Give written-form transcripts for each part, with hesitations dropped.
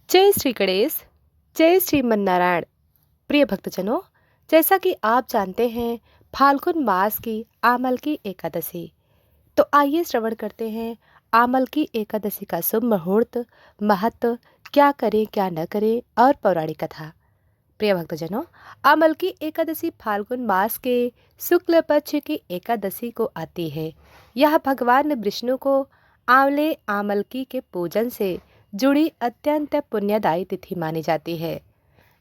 जय श्री गणेश। जय श्रीमन नारायण। प्रिय भक्तजनों, जैसा कि आप जानते हैं, फाल्गुन मास की आमल की एकादशी। तो आइए श्रवण करते हैं आमल की एकादशी का शुभ मुहूर्त, महत्व, क्या करें क्या न करें और पौराणिक कथा। प्रिय भक्तजनों, आमल की एकादशी फाल्गुन मास के शुक्ल पक्ष की एकादशी को आती है। यह भगवान विष्णु को आंवले आमलकी के पूजन से जुड़ी अत्यंत पुण्यदायी तिथि मानी जाती है।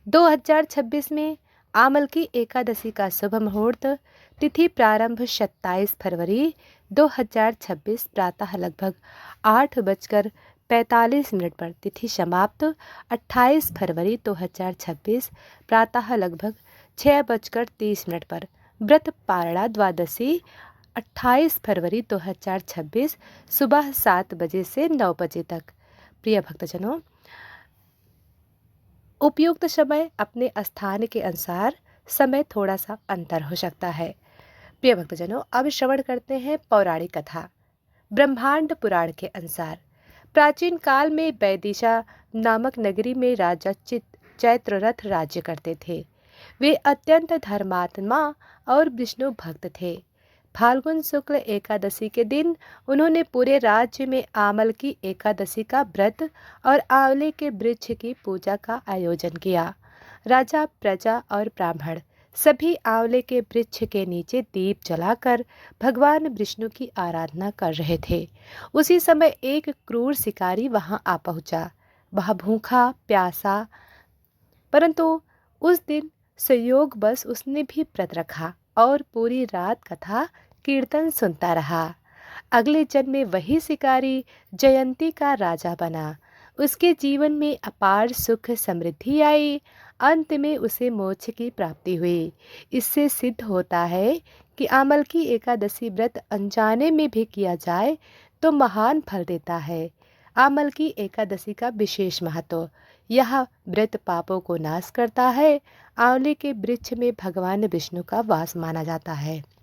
2026 में आमलकी एकादशी का शुभ मुहूर्त तिथि प्रारंभ 27 फरवरी 2026 प्रातः लगभग 8:45 पर, तिथि समाप्त 28 फरवरी 2026 प्रातः लगभग 6:30 पर। व्रत पारणा द्वादशी 28 फरवरी 2026 सुबह 7 बजे से 9 बजे तक। प्रिय भक्तजनों, उपयुक्त समय अपने स्थान के अनुसार समय थोड़ा सा अंतर हो सकता है। प्रिय भक्तजनों, अब श्रवण करते हैं पौराणिक कथा। ब्रह्मांड पुराण के अनुसार प्राचीन काल में वैदिशा नामक नगरी में राजा चैत्ररथ राज्य करते थे। वे अत्यंत धर्मात्मा और विष्णु भक्त थे। फाल्गुन शुक्ल एकादशी के दिन उन्होंने पूरे राज्य में आमल की एकादशी का व्रत और आंवले के वृक्ष की पूजा का आयोजन किया। राजा, प्रजा और ब्राह्मण सभी आंवले के वृक्ष के नीचे दीप जलाकर भगवान विष्णु की आराधना कर रहे थे। उसी समय एक क्रूर शिकारी वहां आ पहुंचा। वह भूखा प्यासा, परंतु उस दिन संयोग बस उसने भी व्रत रखा और पूरी रात कथा कीर्तन सुनता रहा। अगले जन्म में वही शिकारी जयंती का राजा बना। उसके जीवन में अपार सुख समृद्धि आई। अंत में उसे मोक्ष की प्राप्ति हुई। इससे सिद्ध होता है कि आमल की एकादशी व्रत अनजाने में भी किया जाए तो महान फल देता है। आमल की एकादशी का विशेष महत्व। यह व्रत पापों को नाश करता है। आंवले के वृक्ष में भगवान विष्णु का वास माना जाता है।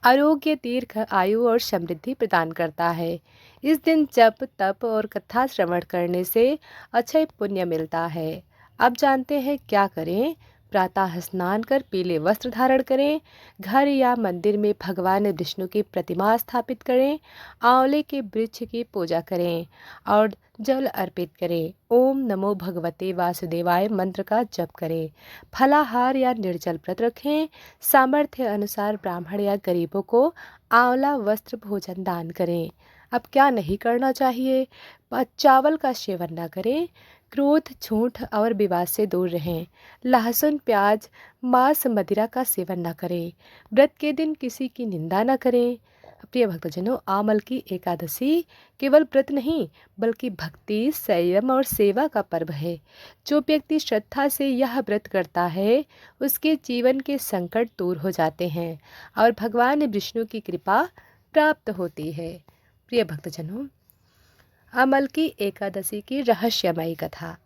आरोग्य, दीर्घ आयु और समृद्धि प्रदान करता है। इस दिन जप, तप और कथा श्रवण करने से अक्षय पुण्य मिलता है। अब जानते हैं क्या करें। प्रातः स्नान कर पीले वस्त्र धारण करें। घर या मंदिर में भगवान विष्णु की प्रतिमा स्थापित करें। आंवले के वृक्ष की पूजा करें और जल अर्पित करें। ओम नमो भगवते वासुदेवाय मंत्र का जप करें। फलाहार या निर्जल व्रत रखें। सामर्थ्य अनुसार ब्राह्मण या गरीबों को आंवला वस्त्र भोजन दान करें। अब क्या नहीं करना चाहिए। चावल का सेवन न करें। क्रोध, झूठ और विवाद से दूर रहें। लहसुन, प्याज, मांस, मदिरा का सेवन न करें। व्रत के दिन किसी की निंदा न करें। प्रिय भक्तजनों, आमल की एकादशी केवल व्रत नहीं बल्कि भक्ति, संयम और सेवा का पर्व है। जो व्यक्ति श्रद्धा से यह व्रत करता है उसके जीवन के संकट दूर हो जाते हैं और भगवान विष्णु की कृपा प्राप्त होती है। प्रिय भक्तजनों, आमल की एकादशी की रहस्यमयी कथा।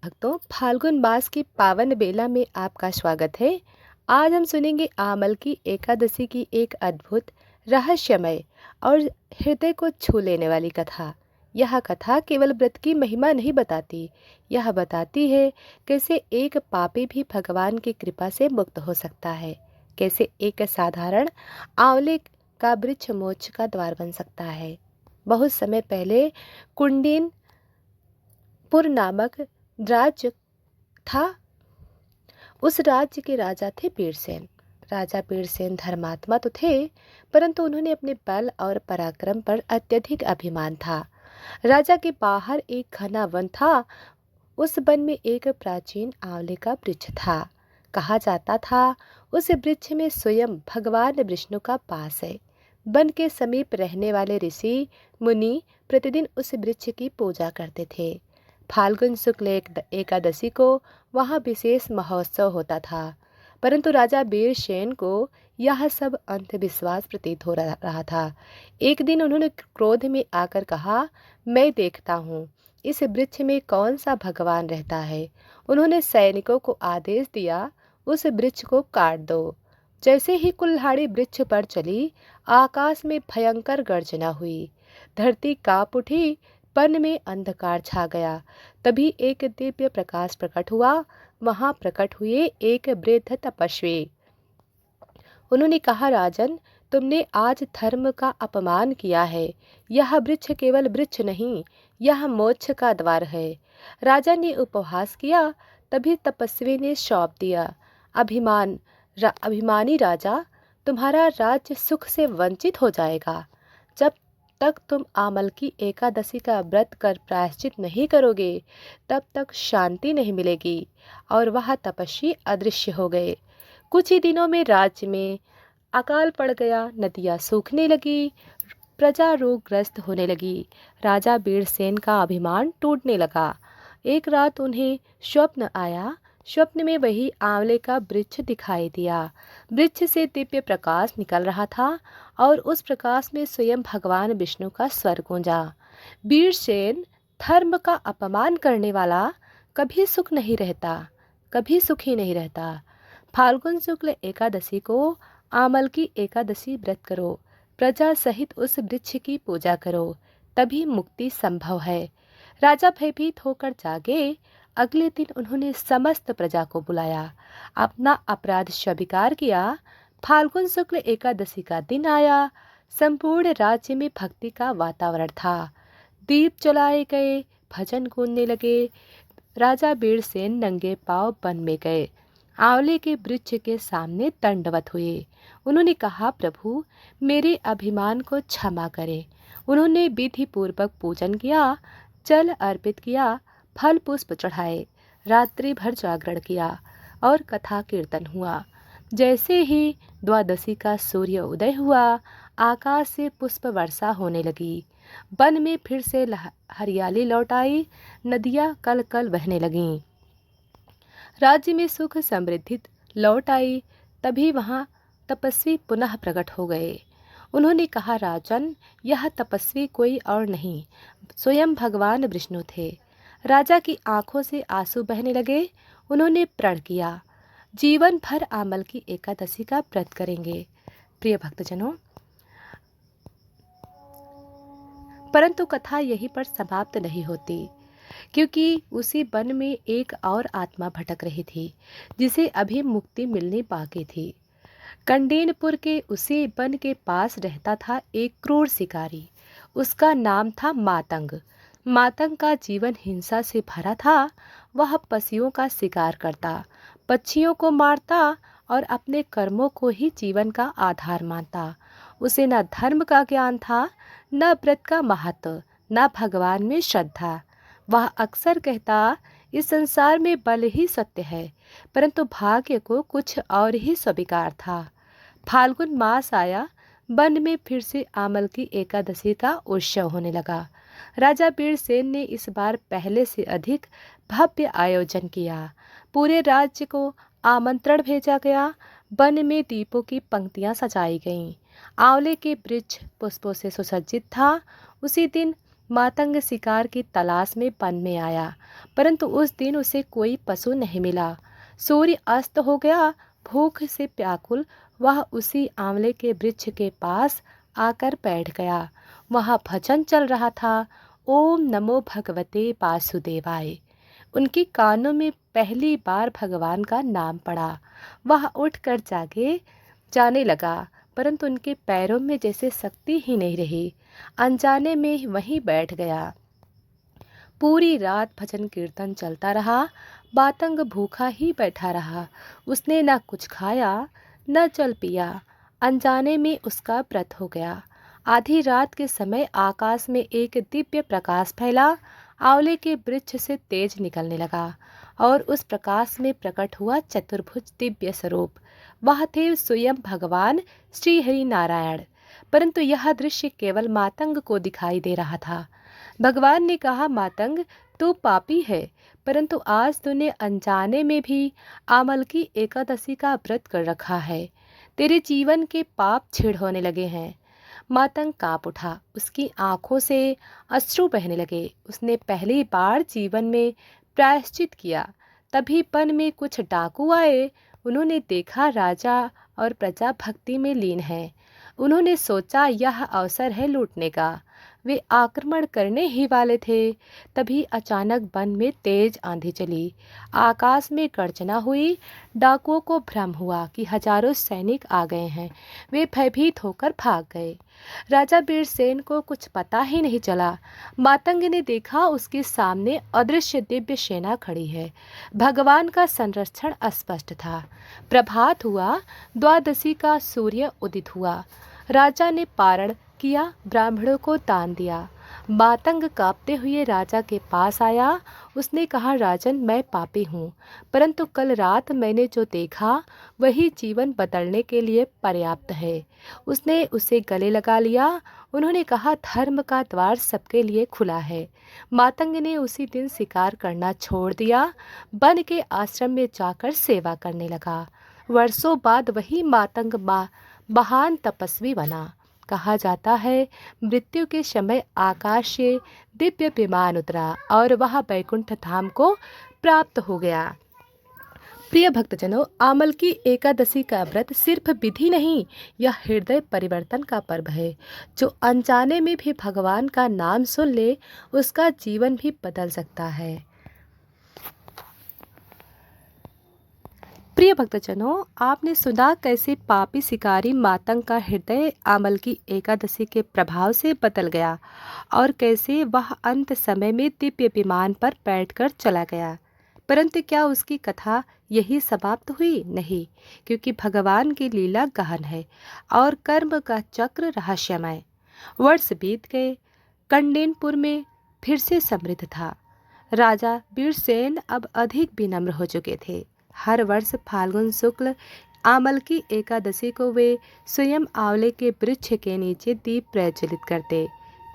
भक्तों, फाल्गुन मास की पावन बेला में आपका स्वागत है। आज हम सुनेंगे आमल की एकादशी की एक अद्भुत, रहस्यमय और हृदय को छू लेने वाली कथा। यह कथा केवल व्रत की महिमा नहीं बताती, यह बताती है कैसे एक पापी भी भगवान की कृपा से मुक्त हो सकता है। कैसे एक साधारण आंवले का वृक्ष मोक्ष का द्वार बन सकता है। बहुत समय पहले कुंडीनपुर नामक राज्य था। उस राज्य के राजा थे वीरसेन। राजा वीरसेन धर्मात्मा तो थे, परंतु उन्होंने अपने बल और पराक्रम पर अत्यधिक अभिमान था। राजा के बाहर एक घना वन था। उस वन में एक प्राचीन आंवले का वृक्ष था। कहा जाता था उस वृक्ष में स्वयं भगवान विष्णु का वास है। वन के समीप रहने वाले ऋषि मुनि प्रतिदिन उस वृक्ष की पूजा करते थे। फाल्गुन शुक्ल एकादशी को वहाँ विशेष महोत्सव होता था, परंतु राजा वीरसेन को यह सब अंधविश्वास प्रतीत हो रहा था। एक दिन उन्होंने क्रोध में आकर कहा, मैं देखता हूँ इस वृक्ष में कौन सा भगवान रहता है। उन्होंने सैनिकों को आदेश दिया, उस वृक्ष को काट दो। जैसे ही कुल्हाड़ी वृक्ष पर चली, आकाश में भयंकर गर्जना हुई। धरती कांप उठी, वन में अंधकार छा गया। तभी एक दिव्य प्रकाश प्रकट हुआ। वहां प्रकट हुए एक वृद्ध तपस्वी। उन्होंने कहा, राजन, तुमने आज धर्म का अपमान किया है। यह वृक्ष केवल वृक्ष नहीं, यह मोक्ष का द्वार है। राजा ने उपहास किया। तभी तपस्वी ने श्राप दिया, अभिमानी राजा, तुम्हारा राज्य सुख से वंचित हो जाएगा। जब तक तुम आमल की एकादशी का व्रत कर प्रायश्चित नहीं करोगे, तब तक शांति नहीं मिलेगी। और वह तपस्वी अदृश्य हो गए। कुछ ही दिनों में राज्य में अकाल पड़ गया। नदियाँ सूखने लगी, प्रजा रोगग्रस्त होने लगी। राजा बीरसेन का अभिमान टूटने लगा। एक रात उन्हें स्वप्न आया। स्वप्न में वही आंवले का वृक्ष दिखाई दिया। वृक्ष से दिव्य प्रकाश निकल रहा था और उस प्रकाश में स्वयं भगवान विष्णु का स्वर गूंजा। बीरसेन, धर्म का अपमान करने वाला कभी सुख नहीं रहता, कभी सुखी नहीं रहता। फाल्गुन शुक्ल एकादशी को आमल की एकादशी व्रत करो। प्रजा सहित उस वृक्ष की पूजा करो, तभी मुक्ति संभव है। राजा भयभीत होकर जागे। अगले दिन उन्होंने समस्त प्रजा को बुलाया, अपना अपराध स्वीकार किया। फाल्गुन शुक्ल एकादशी का दिन आया। संपूर्ण राज्य में भक्ति का वातावरण था। दीप जलाए गए, भजन गूंजने लगे। राजा बीरसेन नंगे पांव वन में गए। आंवले के वृक्ष के सामने दंडवत हुए। उन्होंने कहा, प्रभु, मेरे अभिमान को क्षमा करें। उन्होंने विधि पूर्वक पूजन किया, जल अर्पित किया, फल पुष्प चढ़ाए, रात्रि भर जागरण किया और कथा कीर्तन हुआ। जैसे ही द्वादशी का सूर्य उदय हुआ, आकाश से पुष्प वर्षा होने लगी। वन में फिर से हरियाली लौट आई। नदियाँ कल कल बहने लगीं। राज्य में सुख समृद्धि लौट आई। तभी वहाँ तपस्वी पुनः प्रकट हो गए। उन्होंने कहा, राजन, यह तपस्वी कोई और नहीं, स्वयं भगवान विष्णु थे। राजा की आंखों से आंसू बहने लगे। उन्होंने प्रण किया, जीवन भर आमल की एकादशी का व्रत करेंगे। प्रिय भक्तजनों, परंतु कथा यहीं पर समाप्त नहीं होती, क्योंकि उसी वन में एक और आत्मा भटक रही थी, जिसे अभी मुक्ति मिलनी बाकी थी। कंडेनपुर के उसी वन के पास रहता था एक क्रूर शिकारी। उसका नाम था मातंग। मातंग का जीवन हिंसा से भरा था। वह पशुओं का शिकार करता, पक्षियों को मारता और अपने कर्मों को ही जीवन का आधार मानता। उसे न धर्म का ज्ञान था, न व्रत का महत्व, न भगवान में श्रद्धा। वह अक्सर कहता, इस संसार में बल ही सत्य है, परंतु भाग्य को कुछ और ही स्वीकार था। फाल्गुन मास आया। वन में फिर से आमल की एकादशी का उत्सव होने लगा। राजा बीरसेन ने इस बार पहले से अधिक भव्य आयोजन किया। पूरे राज्य को आमंत्रण भेजा गया। वन में दीपों की पंक्तियां सजाई गईं। आंवले के वृक्ष पुष्पों से सुसज्जित था। उसी दिन मातंग शिकार की तलाश में वन में आया, परंतु उस दिन उसे कोई पशु नहीं मिला। सूर्य अस्त हो गया। भूख से व्याकुल वह उसी आंवले के वृक्ष के पास आकर बैठ गया। वहाँ भजन चल रहा था, ओम नमो भगवते वासुदेवाय। उनकी कानों में पहली बार भगवान का नाम पड़ा। वह उठकर जाने लगा, परंतु उनके पैरों में जैसे शक्ति ही नहीं रही। अनजाने में वहीं बैठ गया। पूरी रात भजन कीर्तन चलता रहा। मातंग भूखा ही बैठा रहा। उसने न कुछ खाया न जल पिया। अनजाने में उसका व्रत हो गया। आधी रात के समय आकाश में एक दिव्य प्रकाश फैला। आंवले के वृक्ष से तेज निकलने लगा और उस प्रकाश में प्रकट हुआ चतुर्भुज दिव्य स्वरूप। वह थे स्वयं भगवान श्री हरि नारायण। परंतु यह दृश्य केवल मातंग को दिखाई दे रहा था। भगवान ने कहा, मातंग, तू पापी है, परंतु आज तूने अनजाने में भी आमल की एकादशी का व्रत कर रखा है। तेरे जीवन के पाप छिड़ होने लगे हैं। मातंग कांप उठा। उसकी आंखों से अश्रु बहने लगे। उसने पहली बार जीवन में प्रायश्चित किया। तभी वन में कुछ डाकू आए। उन्होंने देखा राजा और प्रजा भक्ति में लीन है। उन्होंने सोचा, यह अवसर है लूटने का। वे आक्रमण करने ही वाले थे। तभी अचानक वन में तेज आंधी चली, आकाश में गर्जना हुई। डाकुओं को भ्रम हुआ कि हजारों सैनिक आ गए हैं। वे भयभीत होकर भाग गए। राजा बीरसेन को कुछ पता ही नहीं चला। मातंग ने देखा उसके सामने अदृश्य दिव्य सेना खड़ी है। भगवान का संरक्षण अस्पष्ट था। प्रभात हुआ, द्वादशी का सूर्य उदित हुआ। राजा ने पारण किया, ब्राह्मणों को दान दिया। मातंग कांपते हुए राजा के पास आया। उसने कहा, राजन, मैं पापी हूँ, परंतु कल रात मैंने जो देखा वही जीवन बदलने के लिए पर्याप्त है। उसने उसे गले लगा लिया। उन्होंने कहा, धर्म का द्वार सबके लिए खुला है। मातंग ने उसी दिन शिकार करना छोड़ दिया, वन के आश्रम में जाकर सेवा करने लगा। वर्षों बाद वही मातंग महान तपस्वी बना। कहा जाता है, मृत्यु के समय आकाश से दिव्य विमान उतरा और वह बैकुंठ धाम को प्राप्त हो गया। प्रिय भक्तजनों, आमल की एकादशी का व्रत सिर्फ विधि नहीं, यह हृदय परिवर्तन का पर्व है। जो अनजाने में भी भगवान का नाम सुन ले, उसका जीवन भी बदल सकता है। प्रिय भक्तजनों, आपने सुना कैसे पापी शिकारी मातंग का हृदय आमल की एकादशी के प्रभाव से बदल गया और कैसे वह अंत समय में दिव्य विमान पर बैठकर चला गया। परंतु क्या उसकी कथा यही समाप्त हुई? नहीं, क्योंकि भगवान की लीला गहन है और कर्म का चक्र रहस्यमय। वर्ष बीत गए, कंडेनपुर में फिर से समृद्ध था। राजा बीरसेन अब अधिक विनम्र हो चुके थे। हर वर्ष फाल्गुन शुक्ल आमल की एकादशी को वे स्वयं आंवले के वृक्ष के नीचे दीप प्रज्वलित करते।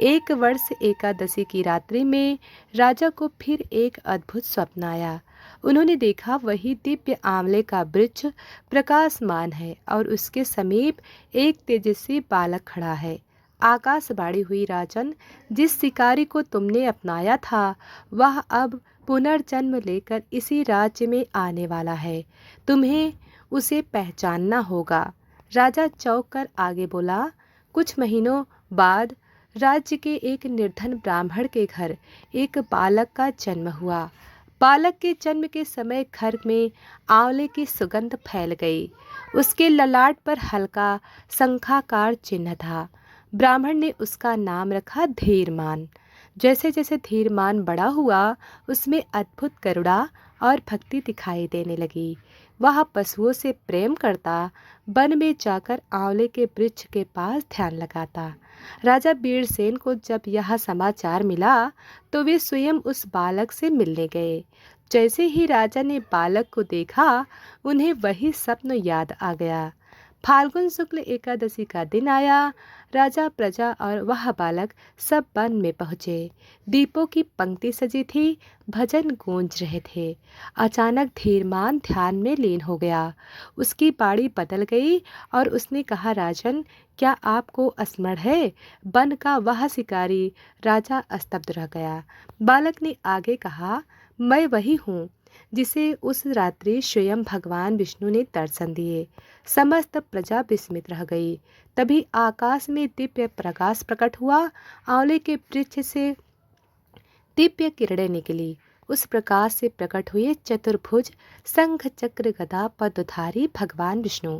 एक वर्ष एकादशी की रात्रि में राजा को फिर एक अद्भुत स्वप्न आया। उन्होंने देखा वही दिव्य आंवले का वृक्ष प्रकाशमान है और उसके समीप एक तेजस्वी बालक खड़ा है। आकाशवाणी हुई, राजन, जिस शिकारी को तुमने अपनाया था वह अब पुनर्जन्म लेकर इसी राज्य में आने वाला है। तुम्हें उसे पहचानना होगा। राजा चौंक कर आगे बोला, कुछ महीनों बाद राज्य के एक निर्धन ब्राह्मण के घर एक बालक का जन्म हुआ। बालक के जन्म के समय घर में आंवले की सुगंध फैल गई। उसके ललाट पर हल्का शंखाकार चिन्ह था। ब्राह्मण ने उसका नाम रखा धीरमान। जैसे जैसे धीरमान बड़ा हुआ, उसमें अद्भुत करुणा और भक्ति दिखाई देने लगी। वह पशुओं से प्रेम करता, वन में जाकर आंवले के वृक्ष के पास ध्यान लगाता। राजा बीरसेन को जब यह समाचार मिला तो वे स्वयं उस बालक से मिलने गए। जैसे ही राजा ने बालक को देखा, उन्हें वही स्वप्न याद आ गया। फाल्गुन शुक्ल एकादशी का दिन आया। राजा, प्रजा और वह बालक सब वन में पहुँचे। दीपों की पंक्ति सजी थी, भजन गूंज रहे थे। अचानक धीरमान ध्यान में लीन हो गया। उसकी बाड़ी बदल गई और उसने कहा, राजन, क्या आपको स्मरण है? वन का वह शिकारी। राजा स्तब्ध रह गया। बालक ने आगे कहा, मैं वही हूँ जिसे उस रात्रि स्वयं भगवान विष्णु ने दर्शन दिए। समस्त प्रजा विस्मित रह गई। तभी आकाश में दिव्य प्रकाश प्रकट हुआ। आंवले के वृक्ष से दिव्य किरणें निकली। उस प्रकाश से प्रकट हुए चतुर्भुज शंख चक्र गदा पद्मधारी भगवान विष्णु।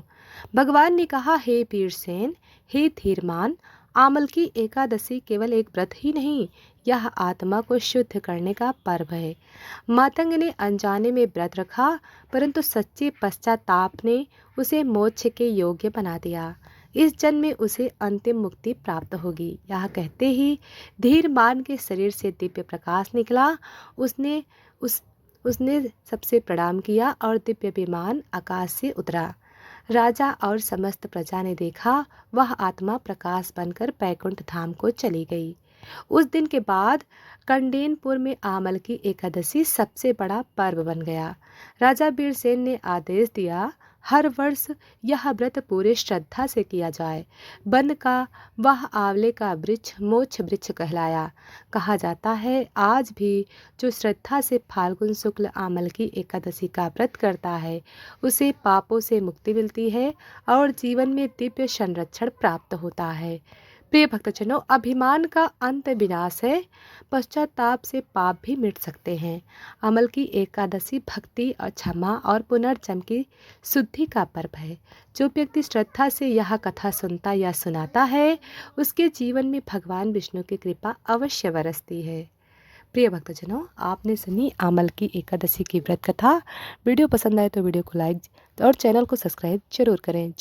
भगवान ने कहा, हे वीरसेन, हे धीरमान, आमल की एकादशी केवल एक व्रत ही नहीं, यह आत्मा को शुद्ध करने का पर्व है। मातंग ने अनजाने में व्रत रखा, परंतु सच्चे पश्चाताप ने उसे मोक्ष के योग्य बना दिया। इस जन्म में उसे अंतिम मुक्ति प्राप्त होगी। यह कहते ही धीरमान के शरीर से दिव्य प्रकाश निकला। उसने सबसे प्रणाम किया और दिव्य विमान आकाश से उतरा। राजा और समस्त प्रजा ने देखा वह आत्मा प्रकाश बनकर बैकुंठ धाम को चली गई। उस दिन के बाद कंडेनपुर में आमल की एकादशी सबसे बड़ा पर्व बन गया। राजा बीरसेन ने आदेश दिया, हर वर्ष यह व्रत पूरे श्रद्धा से किया जाए। वन का वह आंवले का वृक्ष मोक्ष वृक्ष कहलाया। कहा जाता है, आज भी जो श्रद्धा से फाल्गुन शुक्ल आमल की एकादशी का व्रत करता है, उसे पापों से मुक्ति मिलती है और जीवन में दिव्य संरक्षण प्राप्त होता है। प्रिय भक्तजनों, अभिमान का अंत विनाश है, पश्चाताप से पाप भी मिट सकते हैं। अमल की एकादशी भक्ति और क्षमा और पुनर्जन्म की शुद्धि का पर्व है। जो व्यक्ति श्रद्धा से यह कथा सुनता या सुनाता है, उसके जीवन में भगवान विष्णु की कृपा अवश्य बरसती है। प्रिय भक्तजनों, आपने सुनी अमल की एकादशी की व्रत कथा। वीडियो पसंद आए तो वीडियो को लाइक और चैनल को सब्सक्राइब जरूर करें।